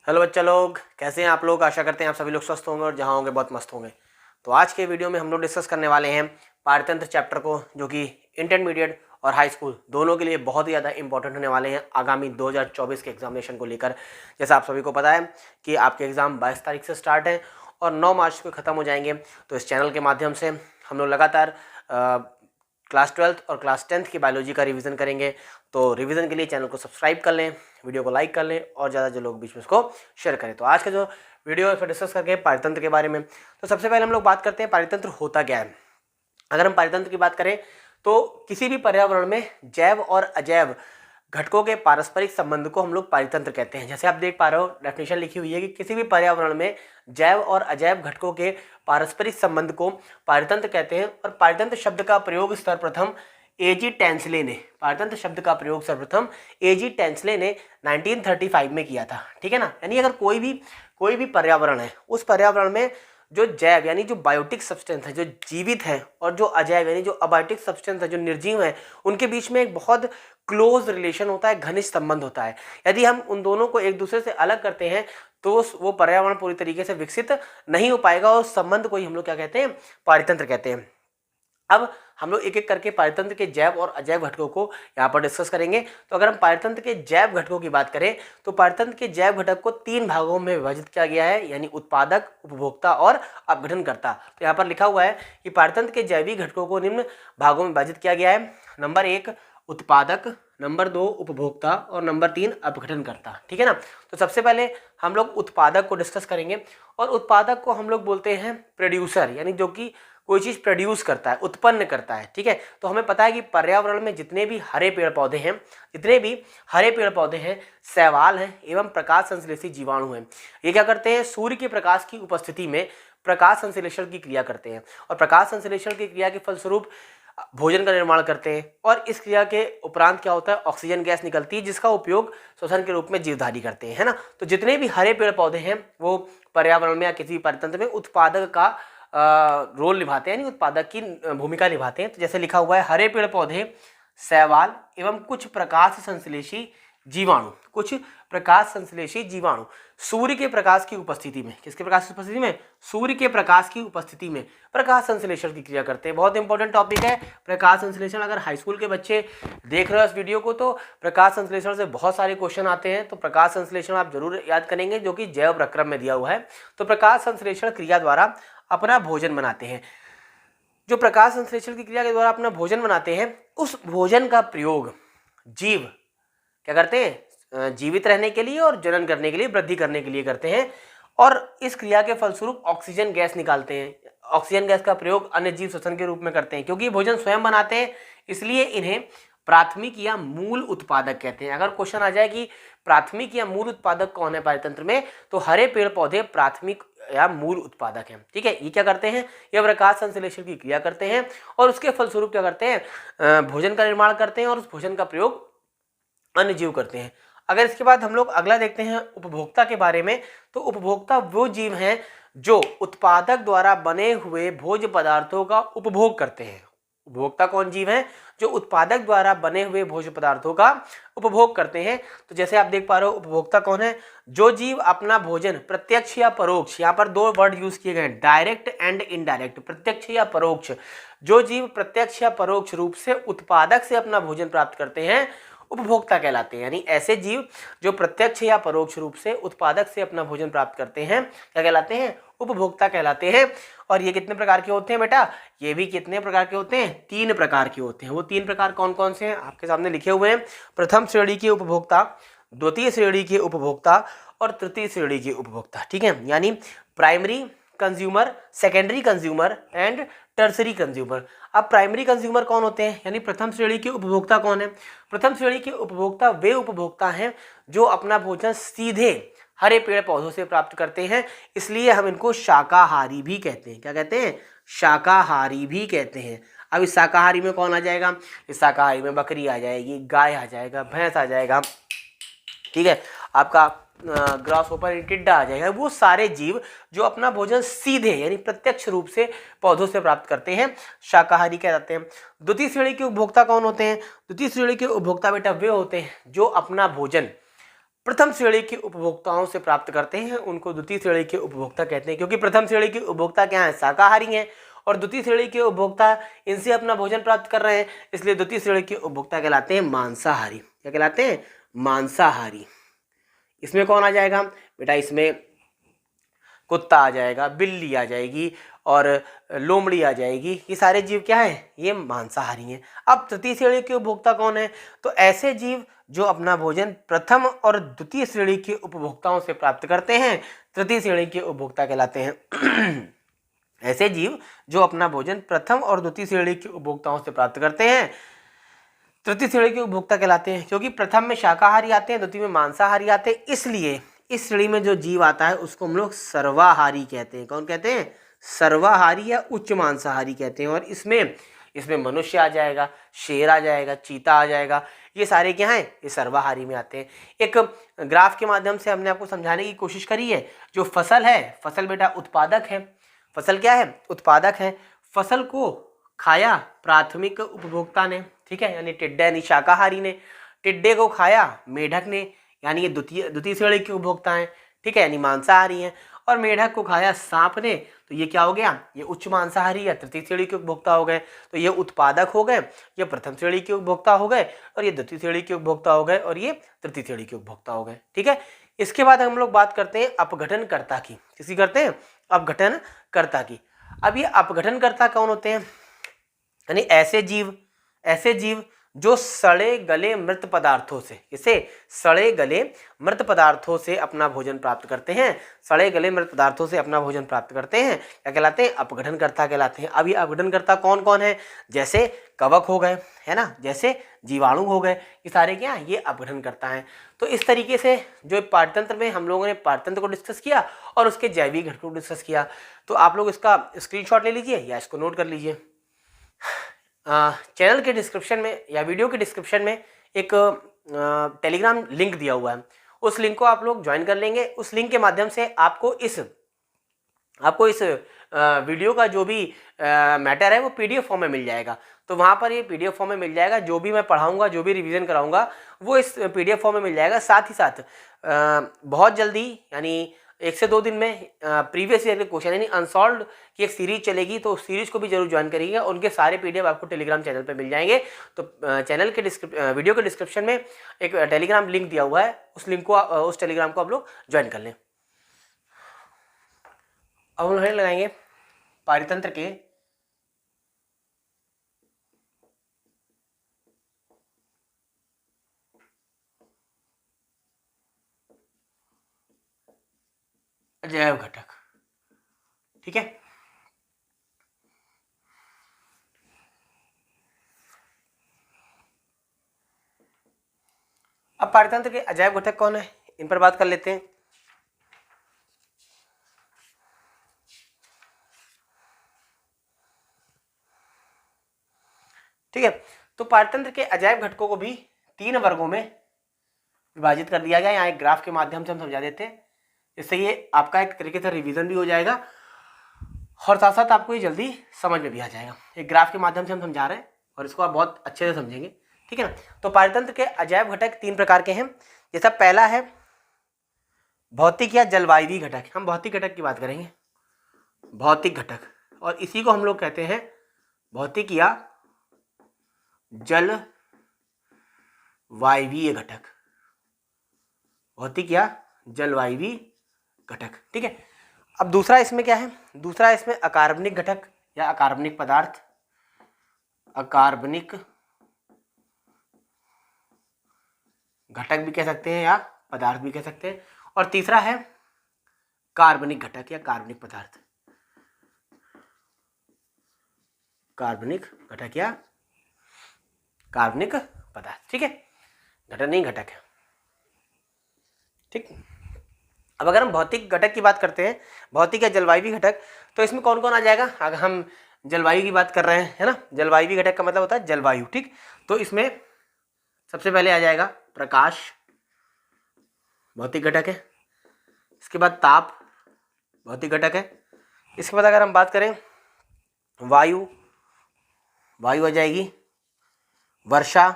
Hello बच्चा लोग, कैसे हैं आप लोग। आशा करते हैं आप सभी लोग स्वस्थ होंगे और जहाँ होंगे बहुत मस्त होंगे। तो आज के वीडियो में हम लोग डिस्कस करने वाले हैं पारतंत्र चैप्टर को, जो कि इंटरमीडिएट और हाई स्कूल दोनों के लिए बहुत ही ज़्यादा इंपॉर्टेंट होने वाले हैं आगामी 2024 के एग्जामिनेशन को लेकर। जैसा आप सभी को पता है कि आपके एग्ज़ाम 22 तारीख से स्टार्ट हैं और 9 मार्च को ख़त्म हो जाएंगे। तो इस चैनल के माध्यम से हम लोग लगातार क्लास 12th और क्लास 10th की बायोलॉजी का रिवीजन करेंगे। तो रिवीजन के लिए चैनल को सब्सक्राइब कर लें, वीडियो को लाइक कर लें और ज़्यादा जो लोग बीच में उसको शेयर करें। तो आज का जो वीडियो है फिर डिस्कस करके पारितंत्र के बारे में। तो सबसे पहले हम लोग बात करते हैं पारितंत्र होता क्या है। अगर हम पारितंत्र की बात करें तो किसी भी पर्यावरण में जैव और अजैव घटकों के पारस्परिक संबंध को हम लोग पारितंत्र कहते हैं। जैसे आप देख पा रहे हो डेफिनेशन लिखी हुई है कि किसी भी पर्यावरण में जैव और अजैव घटकों के पारस्परिक संबंध को पारितंत्र कहते हैं। और पारितंत्र शब्द का प्रयोग सर्वप्रथम एजी टेंसले ने पारितंत्र शब्द का प्रयोग सर्वप्रथम एजी टेंसले ने 1935 में किया था। ठीक है ना। यानी अगर कोई भी पर्यावरण है, उस पर्यावरण में जो जैव यानी जो बायोटिक सब्सटेंस है जो जीवित है और जो अजैव यानी जो अबायोटिक सब्सटेंस है जो निर्जीव है, उनके बीच में एक बहुत क्लोज रिलेशन होता है, घनिष्ठ संबंध होता है। यदि हम उन दोनों को एक दूसरे से अलग करते हैं तो वो पर्यावरण पूरी तरीके से विकसित नहीं हो पाएगा और संबंध को ही हम लोग क्या कहते हैं, पारितंत्र कहते हैं। अब हम लोग एक एक करके पारितंत्र के जैव और अजैव घटकों को यहाँ पर डिस्कस करेंगे। तो अगर हम पारितंत्र के जैव घटकों की बात करें तो पारितंत्र के जैव घटक को 3 भागों में विभाजित किया गया है, यानी उत्पादक, उपभोक्ता और अपघटनकर्ता। तो यहाँ पर लिखा हुआ है कि पारितंत्र के जैविक घटकों को निम्न भागों में विभाजित किया गया है। नंबर 1 उत्पादक, नंबर 2 उपभोक्ता और नंबर 3 अपघटनकर्ता। ठीक है ना। तो सबसे पहले हम लोग उत्पादक को डिस्कस करेंगे और उत्पादक को हम लोग बोलते हैं प्रोड्यूसर, यानी जो कि कोई चीज़ प्रोड्यूस करता है, उत्पन्न करता है। ठीक है। तो हमें पता है कि पर्यावरण में जितने भी हरे पेड़ पौधे हैं शैवाल हैं एवं प्रकाश संश्लेषी जीवाणु हैं। ये क्या करते हैं, सूर्य के प्रकाश की उपस्थिति में प्रकाश संश्लेषण की क्रिया करते हैं और प्रकाश संश्लेषण की क्रिया के फलस्वरूप भोजन का निर्माण करते हैं। और इस क्रिया के उपरांत क्या होता है, ऑक्सीजन गैस निकलती है जिसका उपयोग श्वसन के रूप में जीवधारी करते हैं, है ना। तो जितने भी हरे पेड़ पौधे हैं वो पर्यावरण में या किसी भी परितंत्र में उत्पादक का रोल निभाते हैं, यानी उत्पादक की भूमिका निभाते हैं। तो जैसे लिखा हुआ है हरे पेड़ पौधे, शैवाल एवं कुछ प्रकाश संश्लेषी जीवाणु सूर्य के प्रकाश की उपस्थिति में, किसके प्रकाश की उपस्थिति में, सूर्य के प्रकाश की उपस्थिति में प्रकाश संश्लेषण की क्रिया करते हैं। बहुत इंपॉर्टेंट टॉपिक है प्रकाश संश्लेषण। अगर हाई स्कूल के बच्चे देख रहे हो इस वीडियो को तो प्रकाश संश्लेषण से बहुत सारे क्वेश्चन आते हैं। तो प्रकाश संश्लेषण आप जरूर याद करेंगे, जो कि जैव प्रक्रम में दिया हुआ है। तो प्रकाश संश्लेषण क्रिया द्वारा अपना भोजन बनाते हैं। जो प्रकाश संश्लेषण की क्रिया के द्वारा अपना भोजन बनाते हैं, उस भोजन का प्रयोग जीव क्या करते हैं, जीवित रहने के लिए और जनन करने के लिए, वृद्धि करने के लिए करते हैं। और इस क्रिया के फलस्वरूप ऑक्सीजन गैस निकालते हैं। ऑक्सीजन गैस का प्रयोग अन्य जीव श्वसन के रूप में करते हैं। क्योंकि भोजन स्वयं बनाते हैं इसलिए इन्हें प्राथमिक या मूल उत्पादक कहते हैं। अगर क्वेश्चन आ जाए कि प्राथमिक या मूल उत्पादक कौन है पारितंत्र में, तो हरे पेड़ पौधे प्राथमिक या मूल उत्पादक हैं। ठीक है। ये क्या करते हैं, ये प्रकाश संश्लेषण की क्रिया करते हैं और उसके फलस्वरूप क्या करते हैं, भोजन का निर्माण करते हैं और उस भोजन का प्रयोग अन्य जीव करते हैं। अगर इसके बाद हम लोग अगला देखते हैं उपभोक्ता के बारे में, तो उपभोक्ता वो जीव हैं जो उत्पादक द्वारा बने हुए भोज्य पदार्थों का उपभोग करते हैं। उपभोक्ता कौन जीव हैं, जो उत्पादक द्वारा बने हुए भोज्य पदार्थों का उपभोग करते हैं। तो जैसे आप देख पा रहे हो उपभोक्ता कौन है, जो जीव अपना भोजन प्रत्यक्ष या परोक्ष, यहाँ पर 2 वर्ड यूज किए गए, डायरेक्ट एंड इनडायरेक्ट, प्रत्यक्ष या परोक्ष, जो जीव प्रत्यक्ष या परोक्ष रूप से उत्पादक से अपना भोजन प्राप्त करते हैं उपभोक्ता कहलाते हैं। यानी ऐसे जीव जो प्रत्यक्ष या परोक्ष रूप से उत्पादक से अपना भोजन प्राप्त करते हैं क्या कहलाते हैं, उपभोक्ता कहलाते हैं। और ये कितने प्रकार के होते हैं बेटा, ये भी कितने प्रकार के होते हैं, 3 प्रकार के होते हैं। वो 3 प्रकार कौन कौन से हैं आपके सामने लिखे हुए हैं। प्रथम श्रेणी के उपभोक्ता, द्वितीय श्रेणी के उपभोक्ता और तृतीय श्रेणी के उपभोक्ता। ठीक है। यानी primary consumer, secondary consumer and tertiary consumer. अब प्राइमरी कंज्यूमर कौन होते हैं, यानी प्रथम श्रेणी के उपभोक्ता कौन है, प्रथम श्रेणी के उपभोक्ता वे उपभोक्ता हैं जो अपना भोजन सीधे हरे पेड़ पौधों से प्राप्त करते हैं, इसलिए हम इनको शाकाहारी भी कहते हैं। क्या कहते हैं, शाकाहारी भी कहते हैं। अब इस शाकाहारी में कौन आ जाएगा, इस शाकाहारी में बकरी आ जाएगी, गाय आ जाएगा, भैंस आ जाएगा, ठीक है, आपका ग्रास होपर टिड्डा आ जाएगा। वो सारे जीव जो अपना भोजन सीधे यानी प्रत्यक्ष रूप से पौधों से प्राप्त करते हैं, शाकाहारी कहलाते हैं। द्वितीय श्रेणी के उपभोक्ता कौन होते हैं, द्वितीय श्रेणी के उपभोक्ता बेटा वे होते हैं जो अपना भोजन प्रथम श्रेणी के उपभोक्ताओं से प्राप्त करते हैं उनको द्वितीय श्रेणी के उपभोक्ता कहते हैं, क्योंकि प्रथम श्रेणी के उपभोक्ता क्या है, शाकाहारी हैं, और द्वितीय श्रेणी के उपभोक्ता इनसे अपना भोजन प्राप्त कर रहे हैं, इसलिए द्वितीय श्रेणी के उपभोक्ता कहलाते हैं मांसाहारी। क्या कहलाते हैं, मांसाहारी। इसमें कौन आ जाएगा बेटा, इसमें कुत्ता आ जाएगा, बिल्ली आ जाएगी और लोमड़ी आ जाएगी, ये सारे जीव क्या है, ये मांसाहारी हैं। अब तृतीय श्रेणी के उपभोक्ता कौन है, तो ऐसे जीव जो अपना भोजन प्रथम और द्वितीय श्रेणी के उपभोक्ताओं से प्राप्त करते हैं, तृतीय श्रेणी के उपभोक्ता कहलाते हैं। ऐसे जीव जो अपना भोजन प्रथम और द्वितीय श्रेणी के उपभोक्ताओं से प्राप्त करते हैं, तृतीय श्रेणी के उपभोक्ता कहलाते हैं, क्योंकि प्रथम में शाकाहारी आते हैं, द्वितीय में मांसाहारी आते हैं, इसलिए इस श्रेणी में जो जीव आता है उसको हम लोग सर्वाहारी कहते हैं। कौन कहते हैं, सर्वाहारी या उच्च मांसाहारी कहते हैं। और इसमें मनुष्य आ जाएगा, शेर आ जाएगा, चीता आ जाएगा, ये सारे क्या हैं, ये सर्वाहारी में आते हैं। एक ग्राफ के माध्यम से हमने आपको समझाने की कोशिश करी है। जो फसल है, फसल बेटा उत्पादक है, फसल क्या है, उत्पादक है। फसल को खाया प्राथमिक उपभोक्ता ने, ठीक है, यानी टिड्डा यानी शाकाहारी ने, टिड्डे को खाया मेढक ने, यानी ये द्वितीय श्रेणी के उपभोक्ता हैं, ठीक है, यानी मांसाहारी हैं। और मेढक को खाया सांप ने, तो ये क्या हो गया, ये उच्च मांसाहारी या तृतीय श्रेणी के उपभोक्ता हो गए। तो ये उत्पादक हो गए, ये प्रथम श्रेणी के उपभोक्ता हो गए, और ये द्वितीय श्रेणी के उपभोक्ता हो गए, और ये तृतीय श्रेणी के उपभोक्ता हो गए, ठीक है। इसके बाद हम लोग बात करते हैं अपघटनकर्ता की। किसी करते हैं, अपघटनकर्ता की। अब ये अपघटनकर्ता कौन होते हैं, यानी ऐसे जीव जो सड़े गले मृत पदार्थों से, इसे सड़े गले मृत पदार्थों से अपना भोजन प्राप्त करते हैं, सड़े गले मृत पदार्थों से अपना भोजन प्राप्त करते हैं, क्या कहलाते हैं, अपघटनकर्ता कहलाते हैं। अब ये अपघटनकर्ता कौन कौन है, जैसे कवक हो गए, है ना, जैसे जीवाणु हो गए, ये सारे क्या ये अपघटनकर्ता हैं। तो इस तरीके से जो पारतंत्र में हम लोगों ने पारतंत्र को डिस्कस किया और उसके जैविक घटकों को डिस्कस किया। तो आप लोग इसका स्क्रीनशॉट ले लीजिए या इसको नोट कर लीजिए। चैनल के डिस्क्रिप्शन में या वीडियो के डिस्क्रिप्शन में एक टेलीग्राम लिंक दिया हुआ है, उस लिंक को आप लोग ज्वाइन कर लेंगे। उस लिंक के माध्यम से आपको इस वीडियो का जो भी मैटर है वो पीडीएफ फॉर्म में मिल जाएगा। तो वहाँ पर ये पीडीएफ फॉर्म में मिल जाएगा, जो भी मैं पढ़ाऊँगा, जो भी रिवीजन कराऊँगा वो इस पीडीएफ फॉर्म में मिल जाएगा। साथ ही साथ बहुत जल्दी यानी 1 से 2 दिन में प्रीवियस ईयर के क्वेश्चन यानी अनसॉल्व्ड की एक सीरीज चलेगी, तो उस सीरीज को भी जरूर ज्वाइन करिएगा। उनके सारे पीडीएफ आपको टेलीग्राम चैनल पे मिल जाएंगे। तो चैनल के वीडियो के डिस्क्रिप्शन में एक टेलीग्राम लिंक दिया हुआ है, उस लिंक को उस टेलीग्राम को आप लोग ज्वाइन कर लें। अब हम लगाएंगे पारितंत्र के अजैव घटक, ठीक है। अब पारितंत्र के अजैव घटक कौन है, इन पर बात कर लेते हैं। ठीक है, तो पारतंत्र के अजैव घटकों को भी 3 वर्गों में विभाजित कर दिया गया। यहाँ एक ग्राफ के माध्यम से हम समझा देते हैं, इससे ये आपका एक तरीके से रिवीजन भी हो जाएगा और साथ साथ आपको ये जल्दी समझ में भी आ जाएगा। एक ग्राफ के माध्यम से हम समझा रहे हैं और इसको आप बहुत अच्छे से समझेंगे, ठीक है ना। तो पारतंत्र के अजैव घटक 3 प्रकार के हैं। जैसा पहला है भौतिक या जलवायवी घटक। हम भौतिक घटक की बात करेंगे, भौतिक घटक, और इसी को हम लोग कहते हैं भौतिक या जलवायवीय घटक, भौतिक या जलवायवी घटक, ठीक है। अब दूसरा इसमें क्या है, दूसरा इसमें अकार्बनिक घटक या अकार्बनिक पदार्थ, अकार्बनिक घटक भी कह सकते हैं या पदार्थ भी कह सकते हैं। और तीसरा है कार्बनिक घटक या कार्बनिक पदार्थ, कार्बनिक घटक या कार्बनिक पदार्थ, ठीक है। घटक नहीं, घटक है, ठीक। अब अगर हम भौतिक घटक की बात करते हैं, भौतिक या जलवायवी घटक, तो इसमें कौन कौन आ जाएगा। अगर हम जलवायु की बात कर रहे हैं, है ना, जलवायवी घटक का मतलब होता है जलवायु, ठीक। तो इसमें सबसे पहले आ जाएगा प्रकाश, भौतिक घटक है। इसके बाद ताप, भौतिक घटक है। इसके बाद अगर हम बात करें वायु, वायु आ जाएगी, वर्षा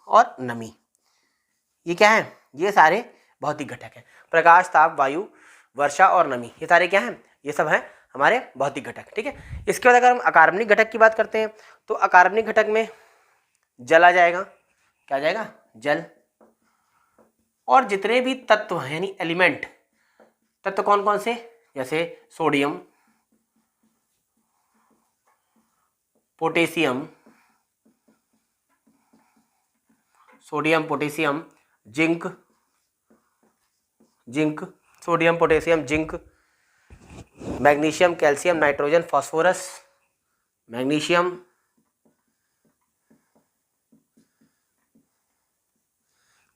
और नमी, ये क्या है, ये सारे भौतिक घटक हैं। प्रकाश, ताप, वायु, वर्षा और नमी, ये सारे क्या हैं, ये सब हैं हमारे भौतिक घटक। ठीक है, इसके बाद अगर हम अकार्बनिक घटक की बात करते हैं तो अकार्बनिक घटक में जल आ जाएगा। क्या आ जाएगा, जल। और जितने भी तत्व हैं यानी एलिमेंट, तत्व कौन कौन से, जैसे sodium, potassium, sodium, potassium, zinc, zinc, sodium, potassium, zinc, magnesium, calcium, nitrogen, phosphorus, magnesium,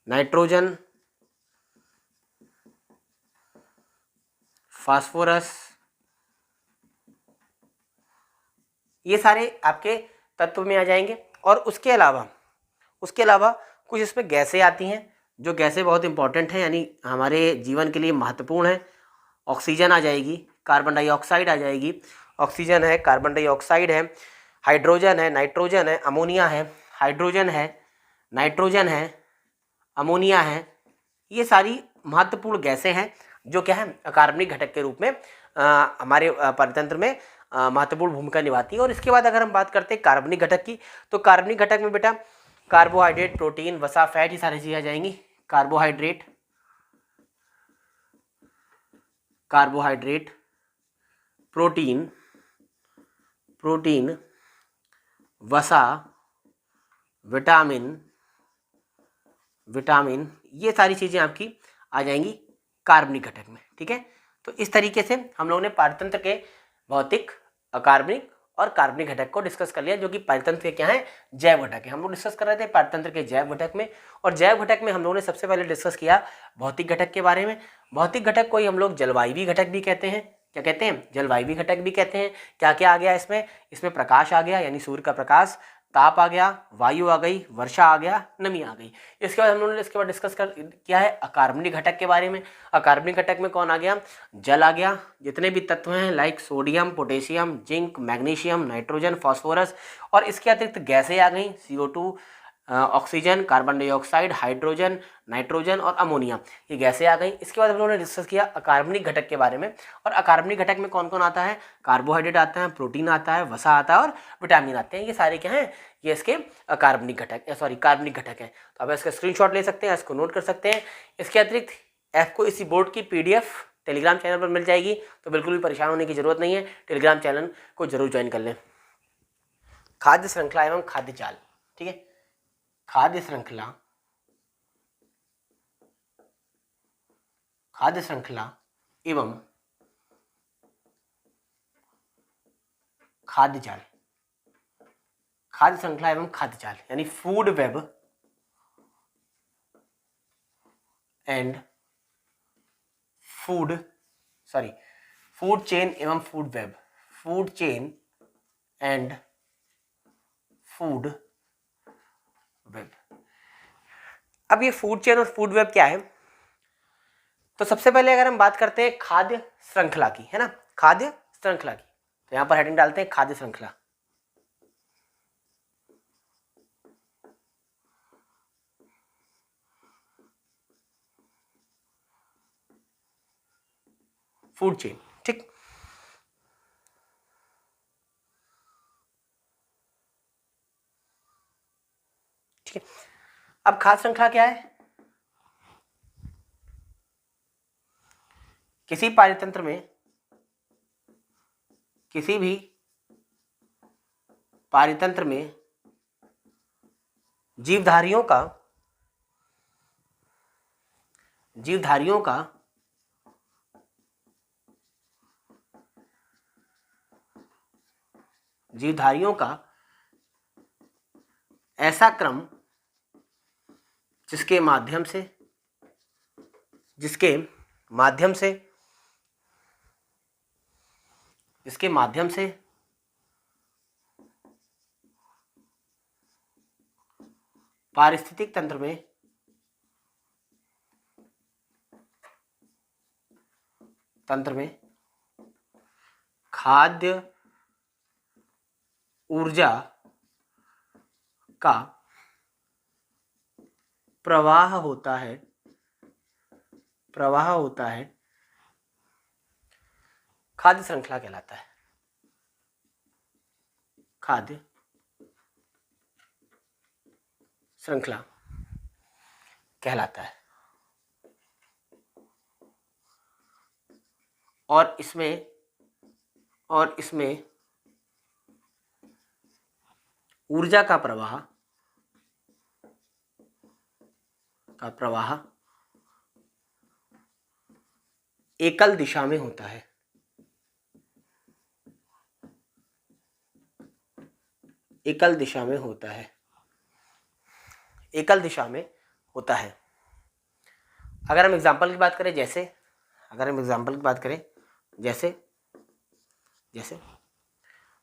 nitrogen, phosphorus, ये सारे आपके तत्व में आ जाएंगे। और उसके अलावा कुछ इसमें गैसें आती हैं, जो गैसें बहुत इंपॉर्टेंट हैं यानी हमारे जीवन के लिए महत्वपूर्ण है। ऑक्सीजन आ जाएगी, कार्बन डाइऑक्साइड आ जाएगी, ऑक्सीजन है, कार्बन डाइऑक्साइड है, हाइड्रोजन है, नाइट्रोजन है, अमोनिया है, हाइड्रोजन है, नाइट्रोजन है, अमोनिया है। ये सारी महत्वपूर्ण गैसें हैं जो क्या है, अकार्बनिक घटक के रूप में हमारे परितंत्र में महत्वपूर्ण भूमिका निभाती है। और इसके बाद अगर हम बात करते हैं कार्बनिक घटक की, तो कार्बनिक घटक में बेटा कार्बोहाइड्रेट, प्रोटीन, वसा, फैट, ये सारी चीजें आ जाएंगी। कार्बोहाइड्रेट, प्रोटीन, वसा, विटामिन, ये सारी चीजें आपकी आ जाएंगी कार्बनिक घटक में। ठीक है, तो इस तरीके से हम लोगों ने पारतंत्र के भौतिक, अकार्बनिक और कार्बनिक घटक को डिस्कस कर लिया, जो कि पारतंत्र के क्या है, जैव घटक है। हम लोग डिस्कस कर रहे थे पारतंत्र के जैव घटक में। और जैव घटक में हम लोगों ने सबसे पहले डिस्कस किया भौतिक घटक के बारे में। भौतिक घटक को ही हम लोग जलवायवी घटक भी कहते हैं। क्या कहते हैं, जलवायवी घटक भी कहते हैं। क्या क्या आ गया इसमें, इसमें प्रकाश आ गया यानी सूर्य का प्रकाश, ताप आ गया, वायु आ गई, वर्षा आ गया, नमी आ गई। इसके बाद हम लोगों ने इसके बाद डिस्कस कर किया है अकार्बनिक घटक के बारे में। अकार्बनिक घटक में कौन आ गया, जल आ गया, जितने भी तत्व हैं like sodium, potassium, zinc, magnesium, nitrogen, phosphorus, और इसके अतिरिक्त गैसें आ गई, CO2, oxygen, carbon dioxide, hydrogen, nitrogen और अमोनिया, ये गैसें आ गई। इसके बाद हम लोगों ने डिस्कस किया अकार्बनिक घटक के बारे में। और अकार्बनिक घटक में कौन कौन आता है, कार्बोहाइड्रेट आता है, प्रोटीन आता है, वसा आता है और विटामिन आते हैं। ये सारे क्या हैं, ये इसके अकार्बनिक घटक, सॉरी कार्बनिक घटक है। तो आप इसका स्क्रीनशॉट ले सकते हैं, इसको नोट कर सकते हैं। इसके अतिरिक्त आपको इसी बोर्ड की PDF टेलीग्राम चैनल पर मिल जाएगी, तो बिल्कुल भी परेशान होने की जरूरत नहीं है। टेलीग्राम चैनल को जरूर ज्वाइन कर लें। खाद्य श्रृंखला एवं खाद्य जाल, ठीक है, खाद्य श्रृंखला एवं खाद्य जाल, खाद्य श्रृंखला एवं खाद्य जाल यानी food web and food chain एवं food web, food chain and food web. अब ये फूड चेन और फूड वेब क्या है, तो सबसे पहले अगर हम बात करते हैं खाद्य श्रृंखला की, है ना, खाद्य श्रृंखला की, तो यहां पर हेडिंग डालते हैं खाद्य श्रृंखला। फूड चेन, ठीक। ठीक है, अब खाद्य श्रृंखला क्या है, किसी पारितंत्र में, किसी भी पारितंत्र में जीवधारियों का ऐसा क्रम जिसके माध्यम से पारिस्थितिक तंत्र में खाद्य ऊर्जा का प्रवाह होता है, खाद्य श्रृंखला कहलाता है, खाद्य श्रृंखला कहलाता है। और इसमें ऊर्जा का प्रवाह एकल दिशा में होता है, एकल दिशा में होता है, एकल दिशा में होता है। अगर हम एग्जाम्पल की बात करें, जैसे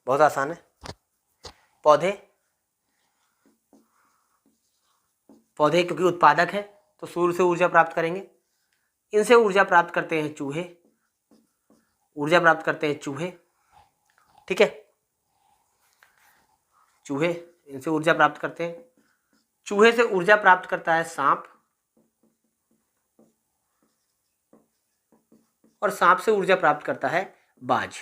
बहुत आसान है, पौधे क्योंकि उत्पादक है तो सूर्य से ऊर्जा प्राप्त करेंगे, इनसे ऊर्जा प्राप्त करते हैं चूहे, ठीक है, चूहे इनसे ऊर्जा प्राप्त करते हैं, चूहे से ऊर्जा प्राप्त करता है सांप, और सांप से ऊर्जा प्राप्त करता है बाज,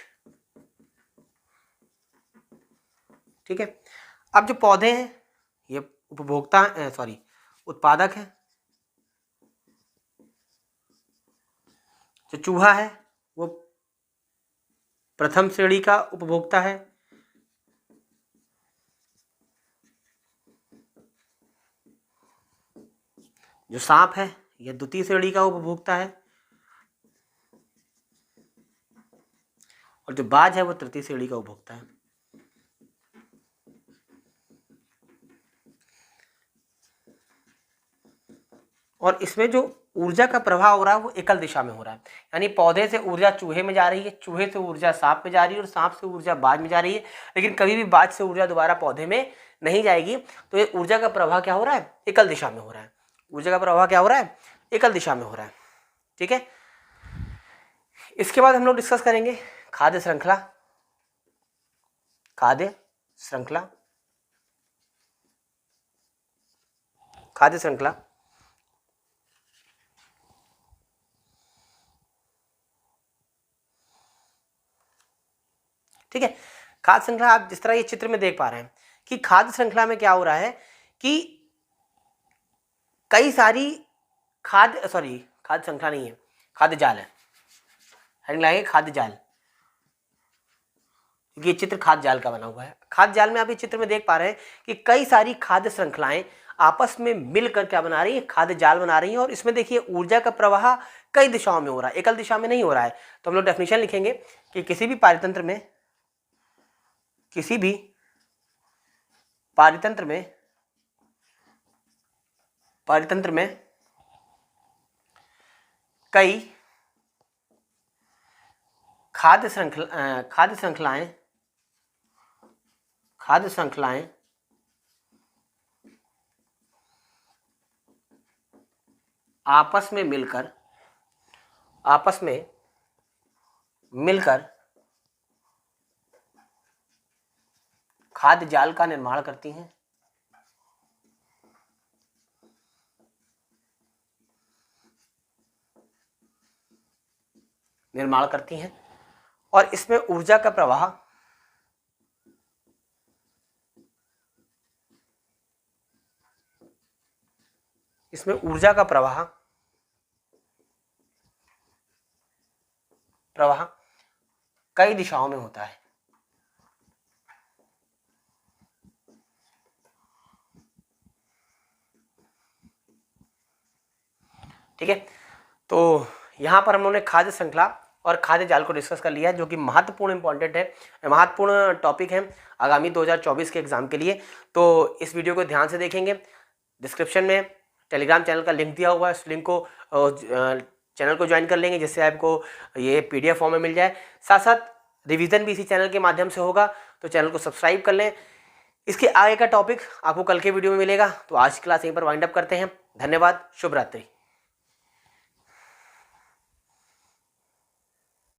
ठीक है। अब जो पौधे हैं ये उत्पादक है, जो चूहा है वो प्रथम श्रेणी का उपभोक्ता है, जो सांप है यह द्वितीय श्रेणी का उपभोक्ता है, और जो बाज है वो तृतीय श्रेणी का उपभोक्ता है। और इसमें जो ऊर्जा का प्रवाह हो रहा है वो एकल दिशा में हो रहा है, यानी पौधे से ऊर्जा चूहे में जा रही है, चूहे से ऊर्जा सांप में जा रही है, और सांप से ऊर्जा बाज में जा रही है, लेकिन कभी भी बाज से ऊर्जा दोबारा पौधे में नहीं जाएगी। तो ये ऊर्जा का प्रवाह क्या हो रहा है, एकल दिशा में हो रहा है, ऊर्जा का प्रवाह क्या हो रहा है, एकल दिशा में हो रहा है, ठीक है। इसके बाद हम लोग डिस्कस करेंगे खाद्य श्रृंखला, ठीक है। खाद्य श्रृंखला आप जिस तरह ये चित्र में देख पा रहे हैं कि खाद्य श्रृंखला में क्या हो रहा है कि कई सारी खाद्य श्रृंखला नहीं है, खाद्य जाल है, हेडिंग लगाएंगे खाद्य जाल, ये चित्र खाद्य जाल का बना हुआ है। खाद्य जाल में आप इस चित्र में देख पा रहे हैं कि कई सारी खाद्य श्रृंखलाएं आपस में मिलकर क्या बना रही है, खाद्य जाल बना रही हैं। और इसमें देखिए ऊर्जा का प्रवाह कई दिशाओं में हो रहा है, एकल दिशा में नहीं हो रहा है। तो हम लोग डेफिनेशन लिखेंगे कि किसी भी पारितंत्र में कई खाद्य श्रृंखलाएं आपस में मिलकर खाद्य जाल का निर्माण करती हैं, और इसमें ऊर्जा का प्रवाह कई दिशाओं में होता है, ठीक है। तो यहाँ पर हम लोगों ने खाद्य श्रृंखला और खाद्य जाल को डिस्कस कर लिया, जो कि महत्वपूर्ण टॉपिक है आगामी 2024 के एग्जाम के लिए। तो इस वीडियो को ध्यान से देखेंगे, डिस्क्रिप्शन में टेलीग्राम चैनल का लिंक दिया हुआ है, उस लिंक को चैनल को ज्वाइन कर लेंगे जिससे आपको ये PDF फॉर्म में मिल जाए। साथ साथ रिवीजन भी इसी चैनल के माध्यम से होगा, तो चैनल को सब्सक्राइब कर लें। इसके आगे का टॉपिक आपको कल के वीडियो में मिलेगा। तो आज की क्लास यहीं पर वाइंड अप करते हैं। धन्यवाद, शुभ रात्रि।